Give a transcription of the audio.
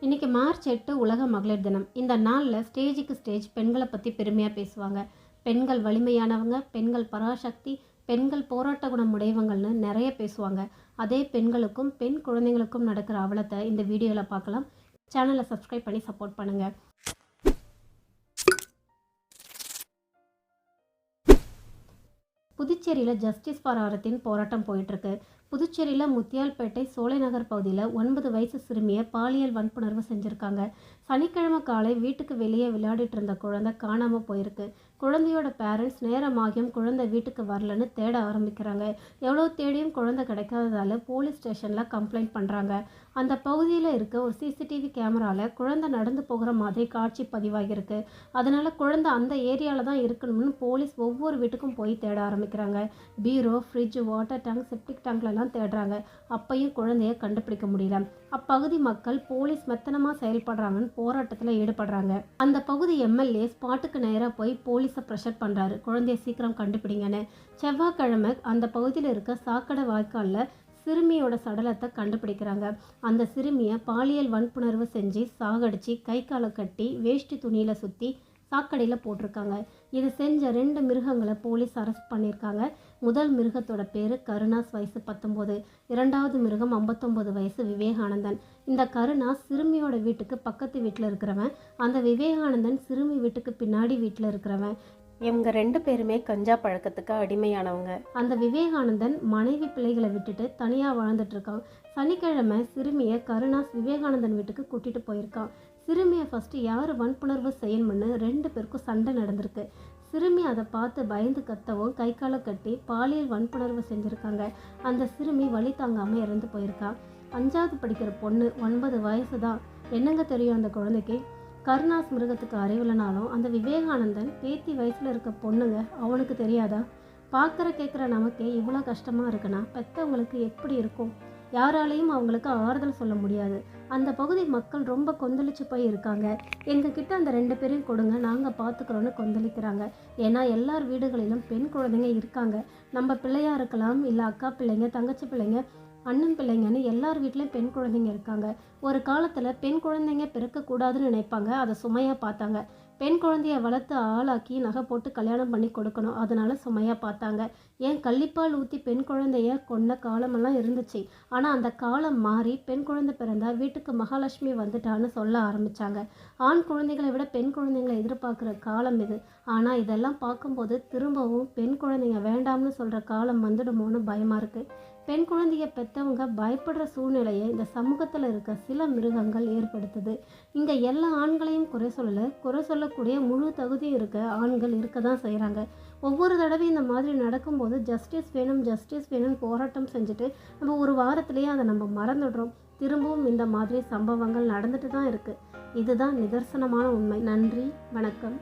இன்றைக்கி மார்ச் 8 உலக மகளிர் தினம். இந்த நாளில் ஸ்டேஜுக்கு ஸ்டேஜ் பெண்களை பற்றி பெருமையாக பேசுவாங்க. பெண்கள் வலிமையானவங்க, பெண்கள் பராசக்தி, பெண்கள் போராட்ட குணம் உடையவங்கள்னு நிறைய பேசுவாங்க. அதே பெண்களுக்கும் பெண் குழந்தைங்களுக்கும் நடக்கிற அவலத்தை இந்த வீடியோவில் பார்க்கலாம். சேனலை சப்ஸ்கிரைப் பண்ணி சப்போர்ட் பண்ணுங்கள். புதுச்சேரியில் ஜஸ்டிஸ் ஃபார் ஆரத்தின் போராட்டம் போயிட்டுருக்கு. புதுச்சேரியில் முத்தியால்பேட்டை சோலைநகர் பகுதியில் 9 வயசு சிறுமியை பாலியல் வன்புணர்வு செஞ்சுருக்காங்க. சனிக்கிழமை காலை வீட்டுக்கு வெளியே விளையாடிட்டு இருந்த குழந்தை காணாமல் போயிருக்கு. குழந்தையோட பேரண்ட்ஸ் நேரமாகியும் குழந்தை வீட்டுக்கு வரலன்னு தேட ஆரம்பிக்கிறாங்க. எவ்வளோ தேடியும் குழந்தை கிடைக்காததால் போலீஸ் ஸ்டேஷனில் கம்ப்ளைண்ட் பண்ணுறாங்க. அந்த பகுதியில் இருக்க ஒரு சிசிடிவி கேமராவில் குழந்தை நடந்து போகிற மாதிரி காட்சி பதிவாகியிருக்கு. அதனால் குழந்தை அந்த ஏரியாவில் தான் இருக்கணும்னு போலீஸ் ஒவ்வொரு வீட்டுக்கும் போய் தேட ஆரம்பிக்கிறாங்க. பீரோ, ஃப்ரிட்ஜ், வாட்டர் டேங்க், செப்டிக் டேங்க்லலாம் தேடுறாங்க. அப்பையும் குழந்தைய கண்டுபிடிக்க முடியல. அப்பகுதி மக்கள் போலீஸ் மெத்தனமாக செயல்படுறாங்கன்னு போராட்டத்தில் ஈடுபடுறாங்க. அந்த பகுதி எம்எல்ஏ ஸ்பாட்டுக்கு நேராக போய் போலீஸை ப்ரெஷர் பண்ணுறாரு, குழந்தைய சீக்கிரம் கண்டுபிடிங்கன்னு. செவ்வாய்க்கிழமை அந்த பகுதியில் இருக்க சாக்கடை வாய்க்காலில் சிறுமியோட சடலத்தை கண்டுபிடிக்கிறாங்க. அந்த சிறுமியை பாலியல் வன்புணர்வு செஞ்சு சாகடிச்சு கை காலை கட்டி வேஷ்டி துணியில் சுற்றி சாக்கடையில் போட்டிருக்காங்க. இது செஞ்ச 2 மிருகங்களை போலீஸ் அரெஸ்ட் பண்ணியிருக்காங்க. முதல் மிருகத்தோட பேர் கருணாஸ், வயசு 19. இரண்டாவது மிருகம் 59 வயசு விவேகானந்தன். இந்த கருணாஸ் சிறுமியோட வீட்டுக்கு பக்கத்து வீட்டில் இருக்கிறவன். அந்த விவேகானந்தன் சிறுமி வீட்டுக்கு பின்னாடி வீட்டில் இருக்கிறவன். இவங்க 2 பேருமே கஞ்சா பழக்கத்துக்கு அடிமையானவங்க. அந்த விவேகானந்தன் மனைவி பிள்ளைகளை விட்டுட்டு தனியாக வாழ்ந்துட்டு இருக்கான். சனிக்கிழமை சிறுமியை கருணாஸ் விவேகானந்தன் வீட்டுக்கு கூட்டிகிட்டு போயிருக்கான். சிறுமியை ஃபஸ்ட்டு யார் வன்புணர்வு செய்யணும்னு 2 பேருக்கும் சண்டை நடந்திருக்கு. சிறுமி அதை பார்த்து பயந்து கத்தவும் கை காலை கட்டி பாலியல் வன்புணர்வு செஞ்சுருக்காங்க. அந்த சிறுமி வலி தாங்காமல் இறந்து போயிருக்கா. 5வது படிக்கிற பொண்ணு, 9 வயசு தான். என்னங்க தெரியும் அந்த குழந்தைக்கு? கருணாஸ் மிருகத்துக்கு அறிவில்லைனாலும் அந்த விவேகானந்தன் பேத்தி வயசில் இருக்க பொண்ணுங்க, அவனுக்கு தெரியாதா? பார்க்குற கேட்குற நமக்கே இவ்வளோ கஷ்டமாக இருக்குன்னா பெற்றவங்களுக்கு எப்படி இருக்கும்? யாராலையும் அவங்களுக்கு ஆறுதல் சொல்ல முடியாது. அந்த பகுதி மக்கள் ரொம்ப கொந்தளிச்சு போய் இருக்காங்க. எங்ககிட்ட அந்த 2 பேரையும் கொடுங்க, நாங்கள் பார்த்துக்குறோன்னு கொந்தளிக்கிறாங்க. ஏன்னா எல்லார் வீடுகளிலும் பெண் குழந்தைங்க இருக்காங்க. நம்ம பிள்ளையாக இருக்கலாம், இல்லை அக்கா பிள்ளைங்க, தங்கச்சி பிள்ளைங்க, அண்ணன் பிள்ளைங்கன்னு எல்லார் வீட்லேயும் பெண் குழந்தைங்க இருக்காங்க. ஒரு காலத்தில் பெண் குழந்தைங்க பிறக்கக்கூடாதுன்னு நினைப்பாங்க, அதை சுமையாக பார்த்தாங்க. பெண் குழந்தைய வளர்த்து ஆளாக்கி நகை போட்டு கல்யாணம் பண்ணி கொடுக்கணும், அதனால சுமையாக பார்த்தாங்க. ஏன் கள்ளிப்பால் ஊற்றி பெண் குழந்தைய கொண்ட காலமெல்லாம் இருந்துச்சு. ஆனால் அந்த காலம் மாறி பெண் குழந்தை பிறந்தா வீட்டுக்கு மகாலட்சுமி வந்துட்டான்னு சொல்ல ஆரம்பித்தாங்க. ஆண் குழந்தைகளை விட பெண் குழந்தைங்களை எதிர்பார்க்குற காலம் இது. ஆனால் இதெல்லாம் பார்க்கும்போது திரும்பவும் பெண் குழந்தைங்க வேண்டாம்னு சொல்கிற காலம் வந்துடுமோன்னு பயமாக இருக்குது. பெண் குழந்தைய பெற்றவங்க பயப்படுற சூழ்நிலையை இந்த சமூகத்தில் இருக்க சில மிருகங்கள் ஏற்படுத்துது. இங்கே எல்லா ஆண்களையும் குறை சொல்லலை, குறை சொல்லக்கூடிய முழு தகுதி இருக்க ஆண்கள் இருக்க தான் செய்கிறாங்க. ஒவ்வொரு தடவையும் இந்த மாதிரி நடக்கும்போது ஜஸ்டிஸ் வேணும் ஜஸ்டிஸ் வேணும்னு போராட்டம் செஞ்சுட்டு நம்ம ஒரு வாரத்திலேயே அதை நம்ம மறந்துடுறோம். திரும்பவும் இந்த மாதிரி சம்பவங்கள் நடந்துட்டு தான் இருக்குது. இதுதான் நிதர்சனமான உண்மை. நன்றி, வணக்கம்.